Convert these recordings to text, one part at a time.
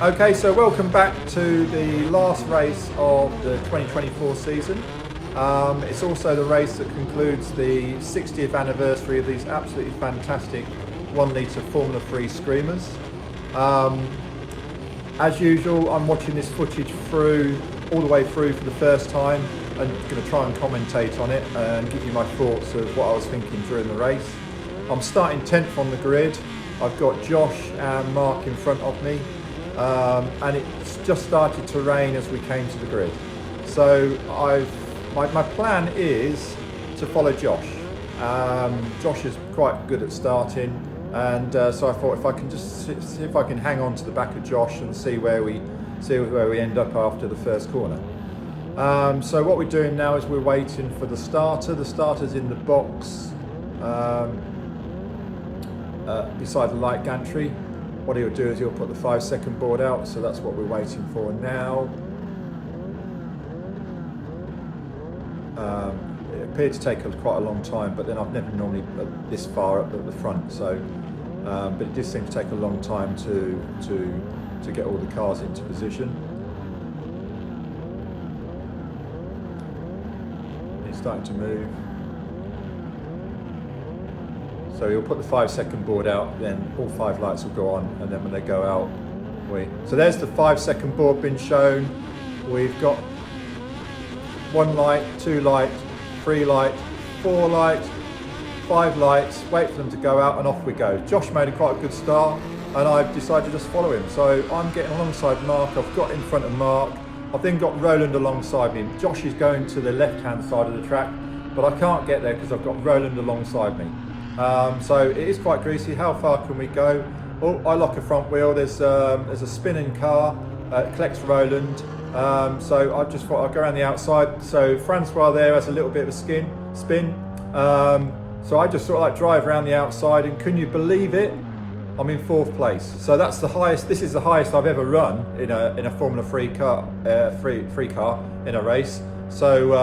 Okay, so welcome back to the last race of the 2024 season. It's also the race that concludes the 60th anniversary of these absolutely fantastic 1 litre Formula 3 Screamers. As usual, I'm watching this footage all the way through for the first time and going to try and commentate on it and give you my thoughts of what I was thinking during the race. I'm starting 10th on the grid. I've got Josh and Mark in front of me, and it's just started to rain as we came to the grid. So my plan is to follow Josh. Josh is quite good at starting, and so I thought if I can just see if I can hang on to the back of Josh and see where we end up after the first corner. So what we're doing now is we're waiting for the starter. The starter's in the box beside the light gantry. What he'll do is he'll put the 5-second board out, so that's what we're waiting for now. It appeared to take quite a long time, but then I've never normally this far up at the front, so but it did seem to take a long time to get all the cars into position. He's starting to move. So he'll put the 5-second board out, then all 5 lights will go on, and then when they go out, so there's the 5-second board being shown. We've got 1 light, 2 light, 3 light, 4 light, 5 lights, wait for them to go out and off we go. Josh made quite a good start and I've decided to just follow him. So I'm getting alongside Mark, I've got in front of Mark, I've then got Roland alongside me. Josh is going to the left-hand side of the track, but I can't get there because I've got Roland alongside me. So it is quite greasy. How far can we go? Oh, I lock a front wheel. There's a spinning car. It collects Roland. So I just thought I'd go around the outside. So Francois there has a little bit of a spin. So I just sort of like drive around the outside, and can you believe it? I'm in 4th place. So that's the highest. This is the highest I've ever run in a Formula 3 car, free car in a race. So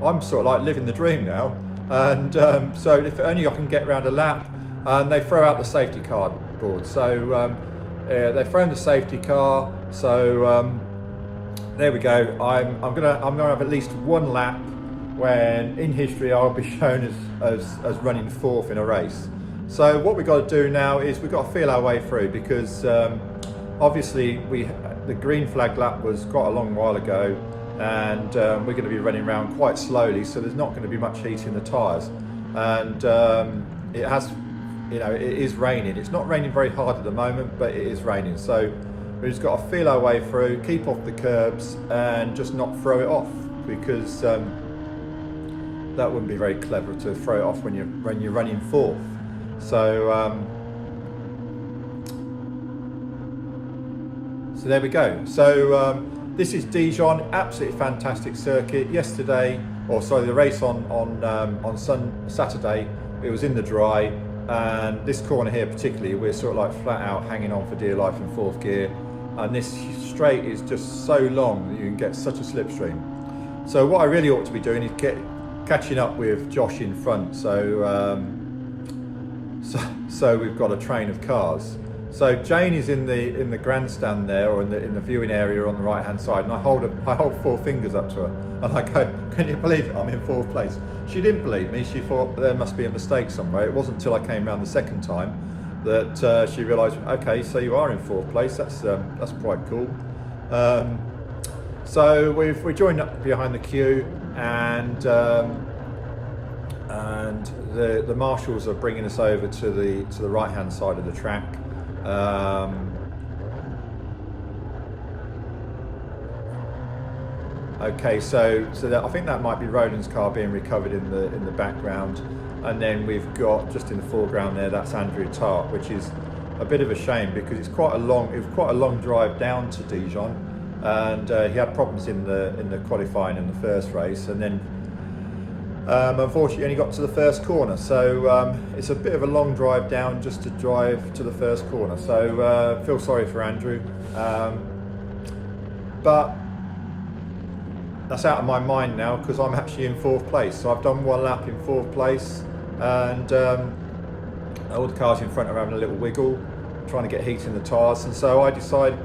I'm sort of like living the dream now. And so if only I can get around a lap, and they throw out the safety car board. So they've thrown the safety car. So there we go. I'm gonna have at least 1 lap when in history I'll be shown as running 4th in a race. So what we've got to do now is we've got to feel our way through, because obviously the green flag lap was quite a long while ago, and we're going to be running around quite slowly, so there's not going to be much heat in the tyres. And it is raining. It's not raining very hard at the moment, but it is raining. So we've just got to feel our way through, keep off the curbs, and just not throw it off, because that wouldn't be very clever to throw it off when you're running 4th. So so there we go. So this is Dijon, absolutely fantastic circuit. The race on Saturday, it was in the dry, and this corner here particularly, we're sort of like flat out hanging on for dear life in 4th gear, and this straight is just so long that you can get such a slipstream. So what I really ought to be doing is catching up with Josh in front. So we've got a train of cars. So Jane is in the grandstand there, or in the viewing area on the right hand side, and I hold 4 fingers up to her, and I go, "Can you believe it? I'm in 4th place." She didn't believe me. She thought there must be a mistake somewhere. It wasn't until I came round the second time that she realised, okay, so you are in 4th place. That's quite cool. So we joined up behind the queue, and the marshals are bringing us over to the right hand side of the track. Okay, so I think that might be Roland's car being recovered in the background, and then we've got just in the foreground there, that's Andrew Hibberd, which is a bit of a shame because it was quite a long drive down to Dijon, and he had problems in the qualifying in the first race, and then unfortunately only got to the first corner. So it's a bit of a long drive down just to drive to the first corner. So feel sorry for Andrew, but that's out of my mind now because I'm actually in 4th place. So I've done 1 lap in 4th place, and all the cars in front are having a little wiggle. trying to get heat in the tyres, and so I decided,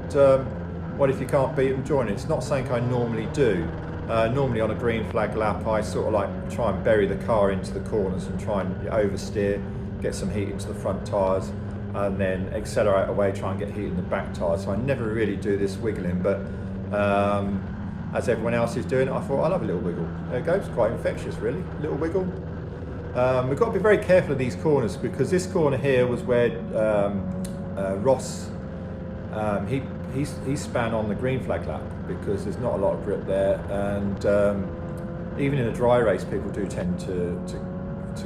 what if you can't beat them, join it. It's not something I normally do. Normally on a green flag lap, I sort of like try and bury the car into the corners and try and oversteer, get some heat into the front tyres, and then accelerate away, try and get heat in the back tyres. So I never really do this wiggling, but as everyone else is doing it, I thought I'll have a little wiggle. There it goes, quite infectious really, little wiggle. We've got to be very careful of these corners, because this corner here was where Ross, he span on the green flag lap, because there's not a lot of grip there, and even in a dry race people do tend to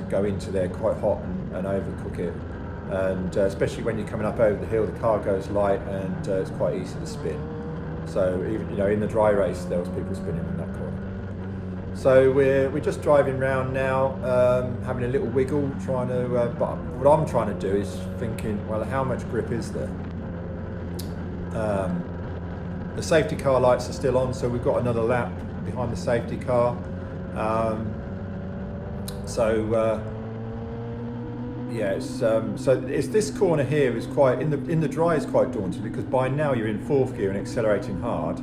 go into there quite hot and overcook it, and especially when you're coming up over the hill, the car goes light and it's quite easy to spin. So even, you know, in the dry race there was people spinning in that corner. So we're just driving round now, having a little wiggle, trying to, but what I'm trying to do is thinking, well, how much grip is there? The safety car lights are still on, so we've got another lap behind the safety car. Yeah, so it's this corner here is quite in the dry is quite daunting, because by now you're in fourth gear and accelerating hard,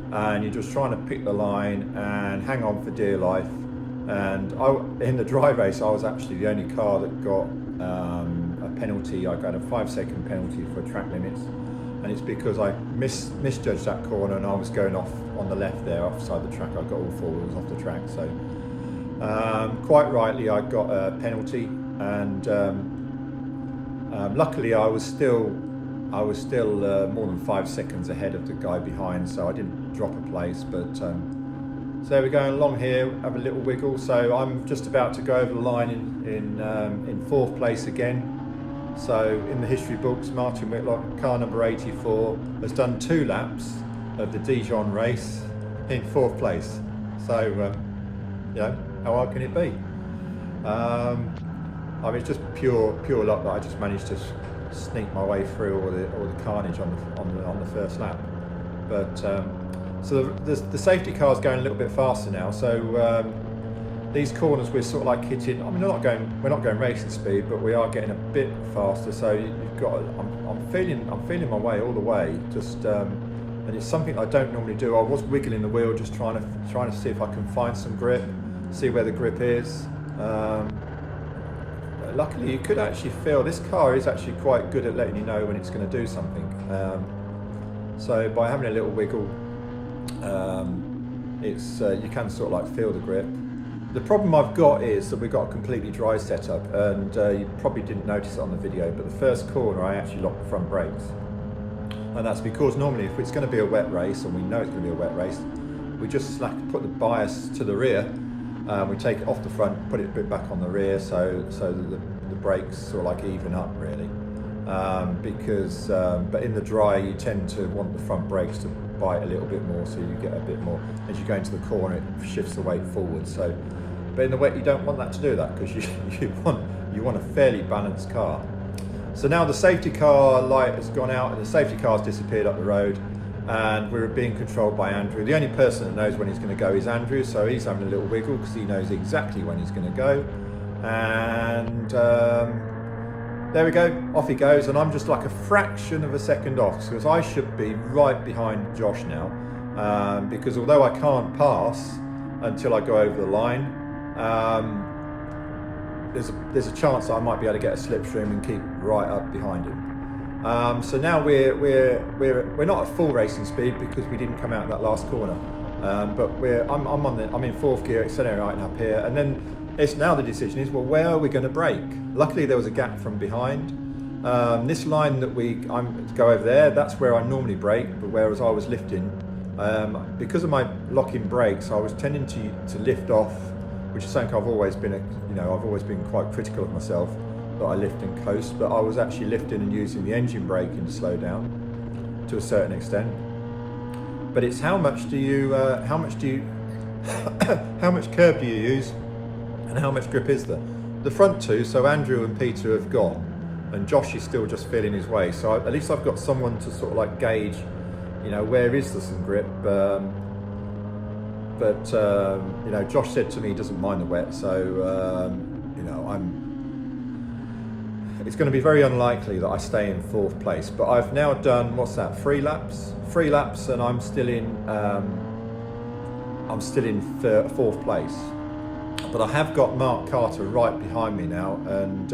and you're just trying to pick the line and hang on for dear life. And in the dry race, I was actually the only car that got a penalty. I got a 5-second penalty for track limits, and it's because I misjudged that corner and I was going off on the left there, offside the track. I got all 4 wheels off the track, so quite rightly I got a penalty, and luckily I was still more than 5 seconds ahead of the guy behind, so I didn't drop a place. But so we're going along here, have a little wiggle. So I'm just about to go over the line in 4th place again. So in the history books, Martin Whitlock, car number 84, has done 2 laps of the Dijon race in 4th place. So you know, how hard can it be? I mean, it's just pure luck that I just managed to sneak my way through all the carnage on the first lap. But so the safety car's going a little bit faster now. So these corners we're sort of like hitting. I mean, we're not going racing speed, but we are getting a bit faster. So you've got. I'm feeling my way all the way. Just and it's something I don't normally do. I was wiggling the wheel, just trying to see if I can find some grip, see where the grip is. Luckily, you could actually feel this car is actually quite good at letting you know when it's going to do something. So by having a little wiggle, it's you can sort of like feel the grip. The problem I've got is that we've got a completely dry setup, and you probably didn't notice it on the video, but the first corner I actually locked the front brakes, and that's because normally if it's going to be a wet race, and we know it's going to be a wet race, we just put the bias to the rear. We take it off the front, put it a bit back on the rear, so that the brakes sort of like even up really. But in the dry, you tend to want the front brakes to bite a little bit more, so you get a bit more as you go into the corner. It shifts the weight forward. So, but in the wet, you don't want that to do that, because you want a fairly balanced car. So now the safety car light has gone out and the safety car's disappeared up the road, and we're being controlled by Andrew. The only person that knows when he's going to go is Andrew, so he's having a little wiggle because he knows exactly when he's going to go. And there we go, off he goes, and I'm just like a fraction of a second off, because I should be right behind Josh now, because although I can't pass until I go over the line, there's a chance that I might be able to get a slipstream and keep right up behind him. So now we're not at full racing speed because we didn't come out that last corner, but I'm in 4th gear, accelerating up here, and then it's now the decision is, well, where are we going to brake? Luckily there was a gap from behind. This line that I go over there, that's where I normally brake, but whereas I was lifting, because of my locking brakes, I was tending to lift off, which is something I've always been quite critical of myself, that I lift and coast, but I was actually lifting and using the engine braking to slow down to a certain extent. But it's how much curb do you use, and how much grip is there? The front two, so Andrew and Peter have gone, and Josh is still just feeling his way. So at least I've got someone to sort of like gauge, you know, where is there some grip. But you know, Josh said to me he doesn't mind the wet, so you know, it's going to be very unlikely that I stay in 4th place. But I've now done, what's that, 3 laps? 3 laps, and I'm still in 4th place. But I have got Mark Carter right behind me now, and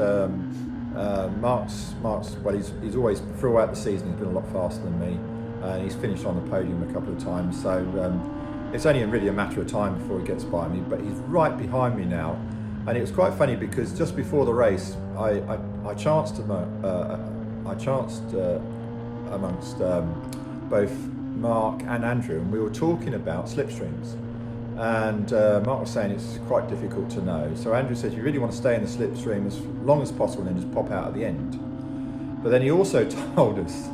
Mark's well, he's always, throughout the season, he's been a lot faster than me, and he's finished on the podium a couple of times. So it's only really a matter of time before he gets by me. But he's right behind me now, and it was quite funny because just before the race, I chanced amongst both Mark and Andrew, and we were talking about slipstreams. And Mark was saying it's quite difficult to know. So Andrew said you really want to stay in the slipstream as long as possible and then just pop out at the end. But then he also told us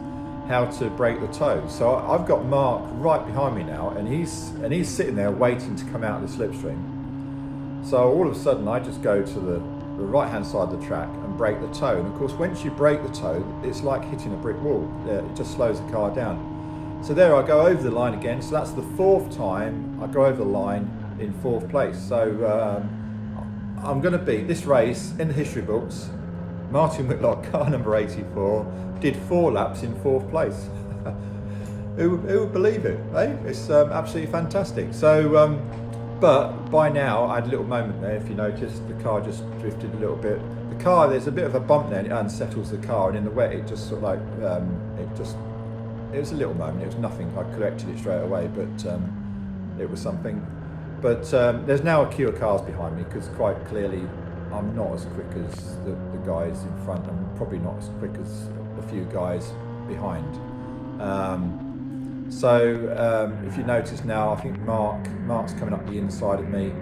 how to break the toe. So I've got Mark right behind me now, and he's sitting there waiting to come out of the slipstream. So all of a sudden I just go to the right hand side of the track and break the toe. And of course, once you break the toe, it's like hitting a brick wall. It just slows the car down. So there I go over the line again. So that's the 4th time I go over the line in 4th place. So I'm going to beat this race in the history books. Martin Whitlock, car number 84, did 4 laps in 4th place. Who would believe it? Eh? It's absolutely fantastic. So, but by now I had a little moment there. If you noticed, the car just drifted a little bit. The car, there's a bit of a bump there, and it unsettles the car, and in the wet it just sort of like it was a little moment. It was nothing. I corrected it straight away, but it was something. But there's now a queue of cars behind me because quite clearly I'm not as quick as the guys in front. I'm probably not as quick as a few guys behind. So if you notice now, I think Mark's coming up the inside of me.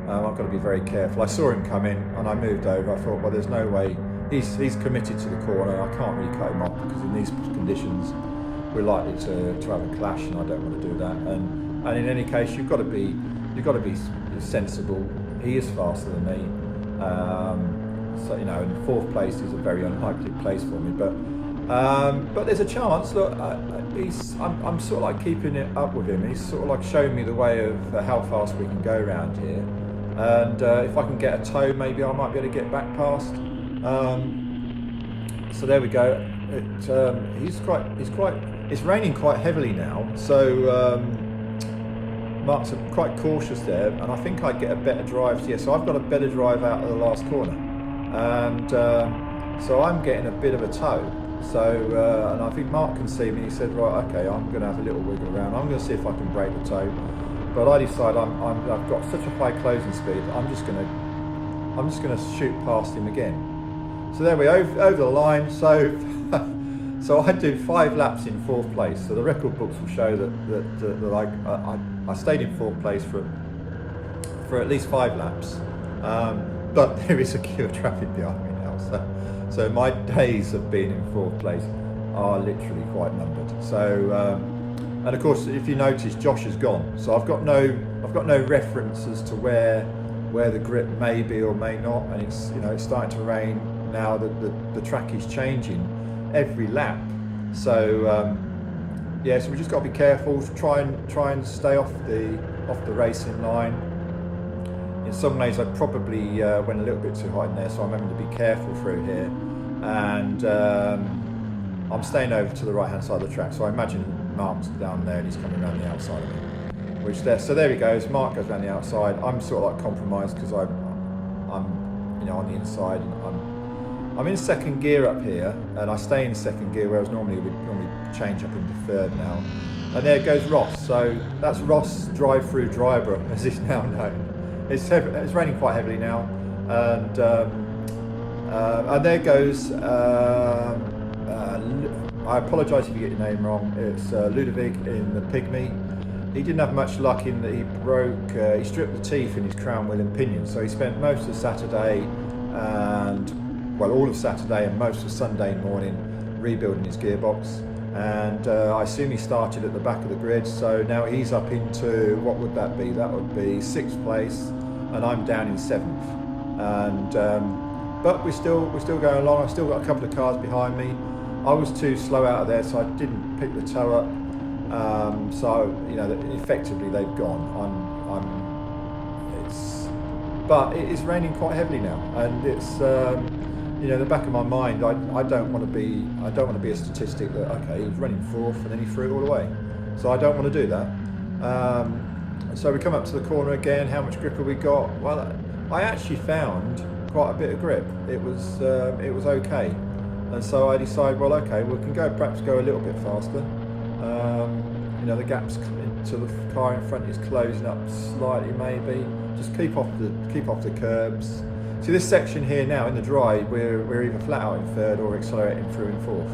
I've got to be very careful. I saw him come in and I moved over. I thought, well, there's no way. He's committed to the corner. I can't really cut him off because in these conditions we're likely to have a clash, and I don't want to do that. And in any case, you've got to be sensible. He is faster than me, so you know, and 4th place is a very unlikely place for me. But there's a chance. Look, I'm sort of like keeping it up with him. He's sort of like showing me the way of how fast we can go around here. And if I can get a toe, maybe I might be able to get back past. So there we go. It's raining quite heavily now, so Mark's quite cautious there, and I think I get a better drive. Yeah, so I've got a better drive out of the last corner, and so I'm getting a bit of a toe. So and I think Mark can see me. He said, right, okay, I'm going to have a little wiggle around. I'm going to see if I can break the toe. But I decide I've got such a high closing speed. I'm just going to shoot past him again. So there we over the line. So I do 5 laps in 4th place. So the record books will show that I stayed in 4th place for at least 5 laps. But there is a queue of traffic behind me now. So my days of being in 4th place are literally quite numbered. So and of course, if you notice, Josh is gone. So I've got no reference as to where the grip may be or may not. And it's starting to rain now. The track is changing every lap, so yeah, so we just got to be careful, try and stay off the racing line. In some ways I probably went a little bit too high in there, so I'm having to be careful through here, and I'm staying over to the right hand side of the track, so I imagine Mark's down there and he's coming around the outside of me, so there he goes. Mark goes around the outside. I'm sort of like compromised because I'm on the inside, and I'm in 2nd gear up here, and I stay in 2nd gear, whereas normally we'd change up into 3rd now. And there goes Ross. So that's Ross drive-through driver, as he's now known. It's raining quite heavily now, and there goes. I apologise if you get your name wrong. It's Ludovic in the Pygmy. He didn't have much luck in that he stripped the teeth in his crown wheel and pinion. So he spent most of Saturday all of Saturday and most of Sunday morning rebuilding his gearbox, and I assume he started at the back of the grid, so now he's up into, what would that be? That would be 6th place, and I'm down in 7th. And but we're still going along. I've still got a couple of cars behind me. I was too slow out of there, so I didn't pick the toe up. So effectively they've gone. But it is raining quite heavily now, and it's you know, in the back of my mind, I don't want to be a statistic that, okay, he was running fourth and then he threw it all away. So I don't want to do that. So we come up to the corner again. How much grip have we got? Well, I actually found quite a bit of grip. It was okay, and so I decided, well, okay, we can perhaps go a little bit faster. You know, the gaps to the car in front is closing up slightly, maybe. Just keep off the curbs. See this section here now in the dry, we're either flat out in third or accelerating through in fourth.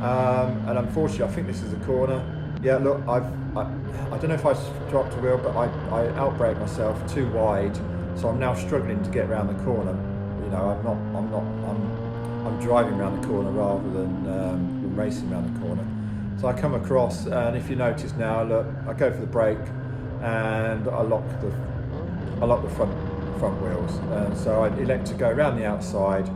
And unfortunately, I think this is a corner. Yeah, look, I don't know if I dropped a wheel, but I outbraked myself too wide, so I'm now struggling to get around the corner. You know, I'm driving around the corner rather than racing around the corner. So I come across, and if you notice now, look, I go for the brake, and I lock the front wheels, and so I elect to go around the outside,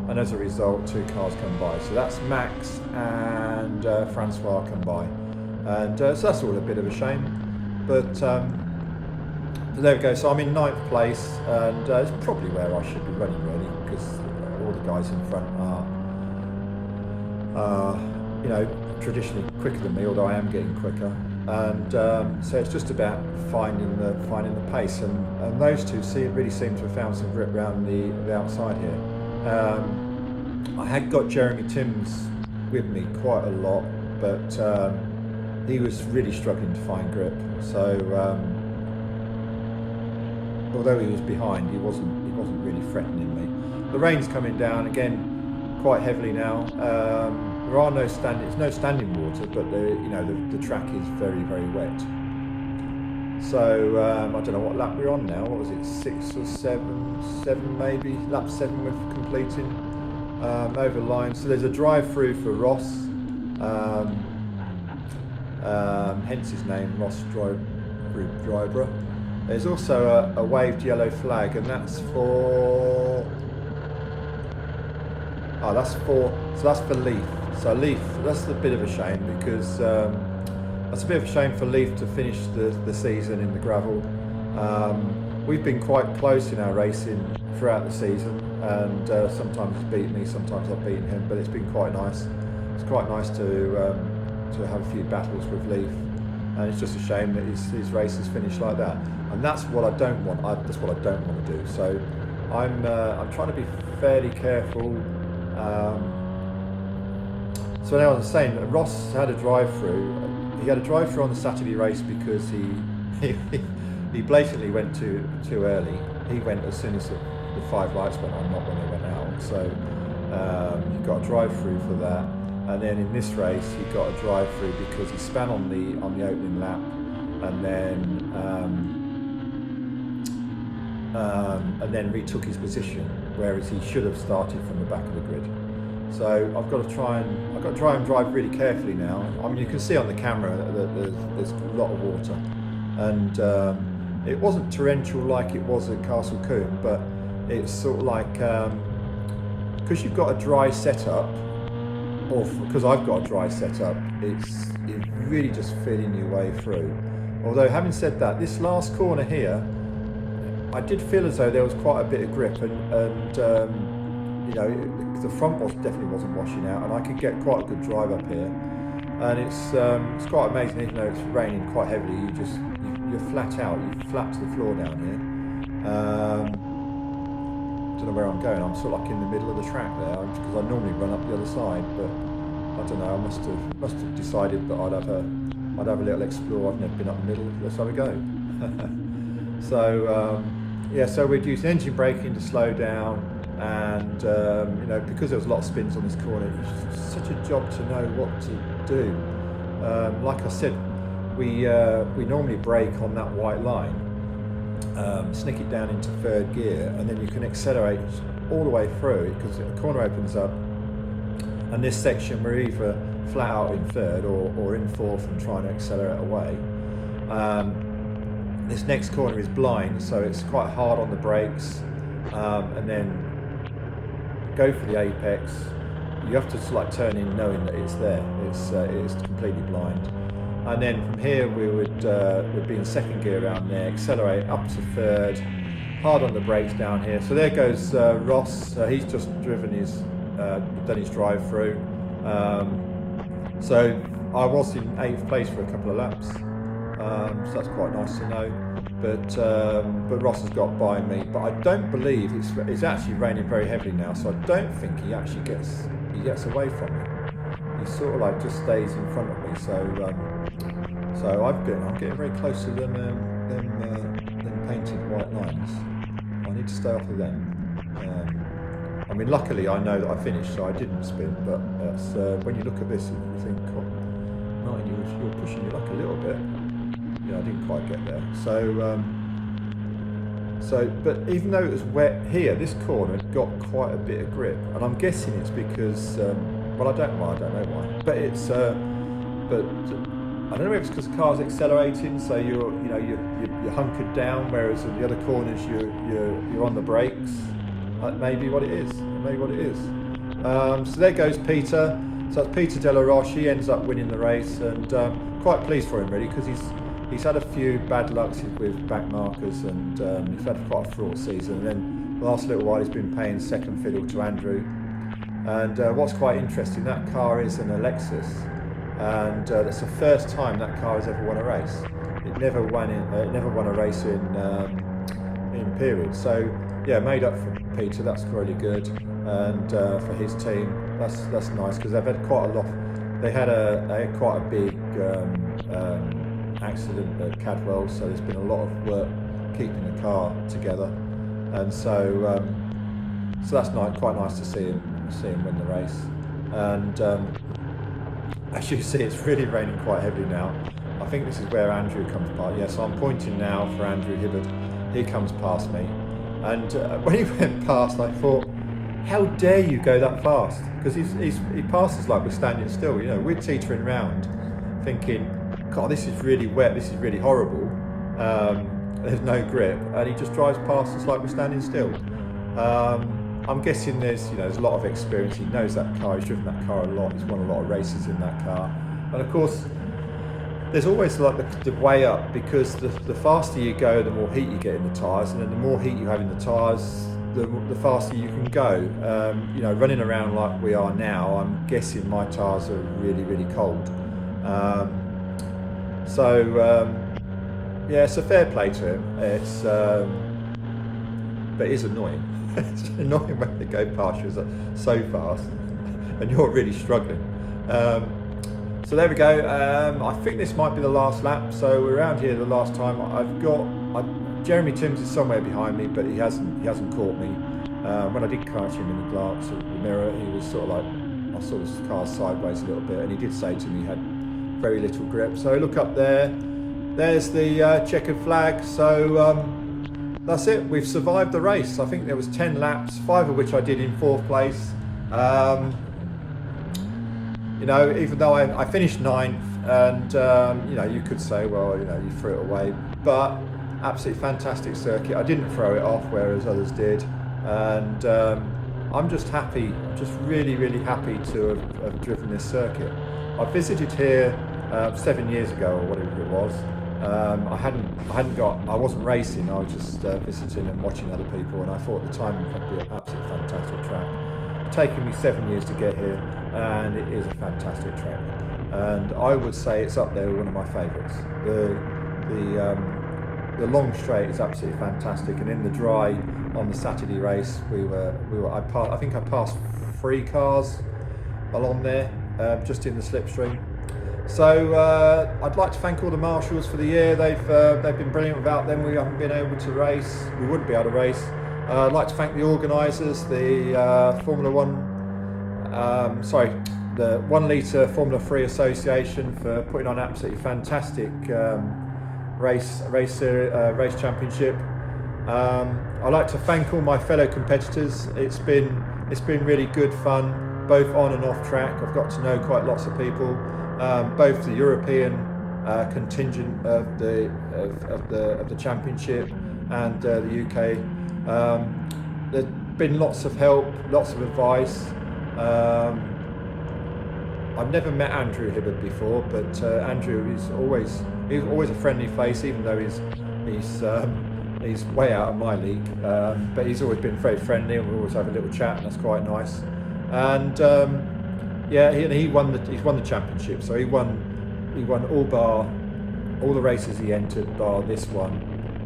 and as a result, two cars come by. So that's Max and Francois come by, and so that's all a bit of a shame. But there we go. So I'm in 9th place, and it's probably where I should be running really, because all the guys in front are, you know, traditionally quicker than me, although I am getting quicker. And so it's just about finding the pace, and those two really seem to have found some grip around the outside here. I had got Jeremy Timms with me quite a lot, but he was really struggling to find grip. So although he was behind, he wasn't really threatening me. The rain's coming down again quite heavily now. There are no standing water, but the track is very, very wet. So I don't know what lap we're on now. What was it, 6 or 7 maybe? Lap 7 we're completing over the line. So there's a drive-through for Ross, hence his name, Ross Driver. There's also a waved yellow flag, and that's for. That's for Leaf. So Leaf, that's a bit of a shame, because that's a bit of a shame for Leaf to finish the season in the gravel. We've been quite close in our racing throughout the season, and sometimes he's beaten me, sometimes I've beaten him, but it's been quite nice. It's quite nice to have a few battles with Leaf, and it's just a shame that his races finish like that. And that's what I don't want. That's what I don't want to do. So I'm trying to be fairly careful. So now I was saying, Ross had a drive-through. He had a drive-through on the Saturday race because he blatantly went too early. He went as soon as the 5 lights went on, not when they went out. So he got a drive-through for that. And then in this race, he got a drive-through because he span on the opening lap, and then retook his position, whereas he should have started from the back of the grid. So I've got to try and drive really carefully now. I mean, you can see on the camera that there's a lot of water, and it wasn't torrential like it was at Castle Combe, but it's sort of like, because you've got a dry setup, or because I've got a dry setup, it's really just feeling your way through. Although having said that, this last corner here, I did feel as though there was quite a bit of grip, and the front definitely wasn't washing out, and I could get quite a good drive up here. And it's quite amazing, even though it's raining quite heavily. You're flat out. You flat to the floor down here. Don't know where I'm going. I'm sort of like in the middle of the track there, because I normally run up the other side, but I don't know. I must have decided that I'd have a little explore. I've never been up the middle. Let's have a go. So so we'd use engine braking to slow down, and because there was a lot of spins on this corner, it was such a job to know what to do. Like I said, we normally brake on that white line, sneak it down into 3rd gear, and then you can accelerate all the way through, because the corner opens up, and this section we're either flat out in 3rd or in 4th and trying to accelerate away. This next corner is blind, so it's quite hard on the brakes, and then go for the apex. You have to like turn in knowing that it's there. It's completely blind. And then from here we'd be in 2nd gear around there, accelerate up to 3rd, hard on the brakes down here. So there goes Ross. He's just driven done his drive through. So I was in 8th place for a couple of laps. So that's quite nice to know. But Ross has got by me. But I don't believe it's actually raining very heavily now. So I don't think he actually gets away from me. He sort of like just stays in front of me. So I'm getting very close to them painted white lines. I need to stay off of them. I mean, luckily I know that I finished, so I didn't spin. But when you look at this, you think, oh, Martin, you're pushing your luck a little bit. Yeah, I didn't quite get there. But even though it was wet here, this corner got quite a bit of grip, and I'm guessing it's because, I don't know why. But it's, I don't know if it's because the car's accelerating, so you're hunkered down, whereas in the other corners you're on the brakes. That may be what it is. So there goes Peter. So that's Peter De La Roche. He ends up winning the race, and quite pleased for him really, because he's had a few bad lucks with back markers, and he's had quite a fraught season. And then the last little while he's been paying second fiddle to Andrew. And what's quite interesting, that car is an Lexus, and that's the first time that car has ever won a race. It never won a race in period. So yeah, made up for Peter. That's really good, and for his team, that's nice, because they've had quite a lot. They had quite a big accident at Cadwell, so there's been a lot of work keeping the car together, and so that's quite nice to see him win the race. And as you see, it's really raining quite heavily now. I think this is where Andrew comes past. Yeah, so I'm pointing now for Andrew Hibberd. He comes past me, and when he went past, I thought, how dare you go that fast? Because he passes like we're standing still. You know, we're teetering round, thinking, God, this is really wet. This is really horrible. There's no grip, and he just drives past us like we're standing still. I'm guessing there's a lot of experience. He knows that car. He's driven that car a lot. He's won a lot of races in that car, and of course, there's always like the way up, because the faster you go, the more heat you get in the tyres, and then the more heat you have in the tyres, the faster you can go. Running around like we are now, I'm guessing my tyres are really, really cold. Yeah, so fair play to him. But it is annoying. It's annoying when they go past you so fast, and you're really struggling. So there we go. I think this might be the last lap. So we're around here the last time. Jeremy Timms is somewhere behind me, but he hasn't caught me. When I did catch him in the glance at the mirror, he was sort of like, I saw his car sideways a little bit, and he did say to me he had very little grip. So look up there. There's the checkered flag. So that's it. We've survived the race. I think there was 10 laps, 5 of which I did in 4th place. Even though I finished 9th, and you could say, well, you threw it away, but absolutely fantastic circuit. I didn't throw it off, whereas others did, and I'm just happy, just really, really happy to have driven this circuit. I visited here 7 years ago, or whatever it was. I wasn't racing. I was just visiting and watching other people, and I thought at the time it would be an absolutely fantastic track. It's taken me 7 years to get here, and it is a fantastic track. And I would say it's up there with one of my favourites. The long straight is absolutely fantastic, and in the dry on the Saturday race, I think I passed 3 cars along there, just in the slipstream. So I'd like to thank all the marshals for the year. They've been brilliant. Without them, we haven't been able to race. We wouldn't be able to race. I'd like to thank the organisers, the Formula 1, the 1 Litre Formula 3 Association, for putting on an absolutely fantastic race championship. I'd like to thank all my fellow competitors. It's been really good fun, both on and off track. I've got to know quite lots of people, both the European contingent of the championship and the UK. There's been lots of help, lots of advice. I've never met Andrew Hibberd before, but Andrew is always a friendly face, even though He's way out of my league, but he's always been very friendly, and we always have a little chat, and that's quite nice. And yeah, he won the championship, so he won all the races he entered bar this one,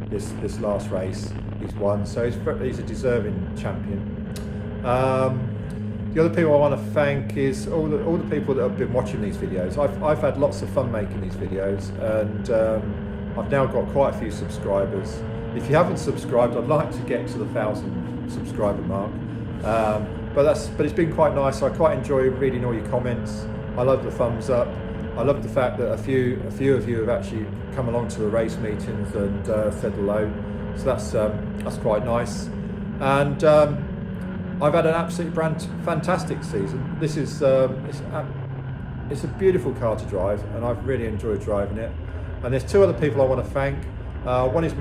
this last race he's won. So he's a deserving champion. The other people I want to thank is all the people that have been watching these videos. I've had lots of fun making these videos, and I've now got quite a few subscribers. If you haven't subscribed, I'd like to get to the 1,000 subscriber mark. But it's been quite nice. I quite enjoy reading all your comments. I love the thumbs up. I love the fact that a few of you have actually come along to the race meetings and said hello. So that's quite nice. And I've had an absolutely fantastic season. This is it's a beautiful car to drive, and I've really enjoyed driving it. And there's two other people I want to thank. One is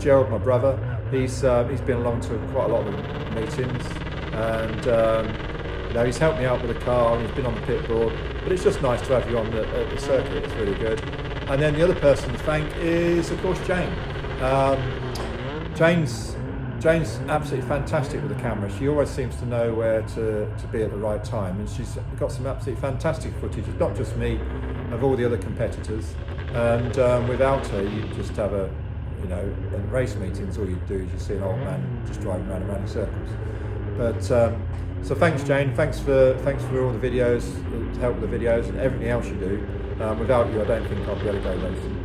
Gerald, my brother. He's been along to quite a lot of the meetings, and you know, he's helped me out with the car, and he's been on the pit board. But it's just nice to have you on the circuit. It's really good. And then the other person to thank is, of course, Jane. Jane's absolutely fantastic with the camera. She always seems to know where to be at the right time, and she's got some absolutely fantastic footage. It's not just me, of all the other competitors. And without her, you just have in race meetings, all you do is you see an old man just driving around in circles. But so thanks, Jane. Thanks for all the videos, the help with the videos, and everything else you do. Without you, I don't think I'd be able to go racing.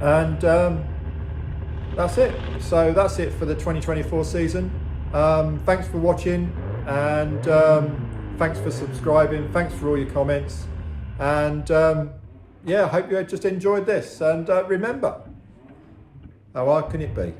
And that's it. So that's it for the 2024 season. Thanks for watching, and thanks for subscribing. Thanks for all your comments, and yeah, I hope you just enjoyed this. And remember, how hard can it be?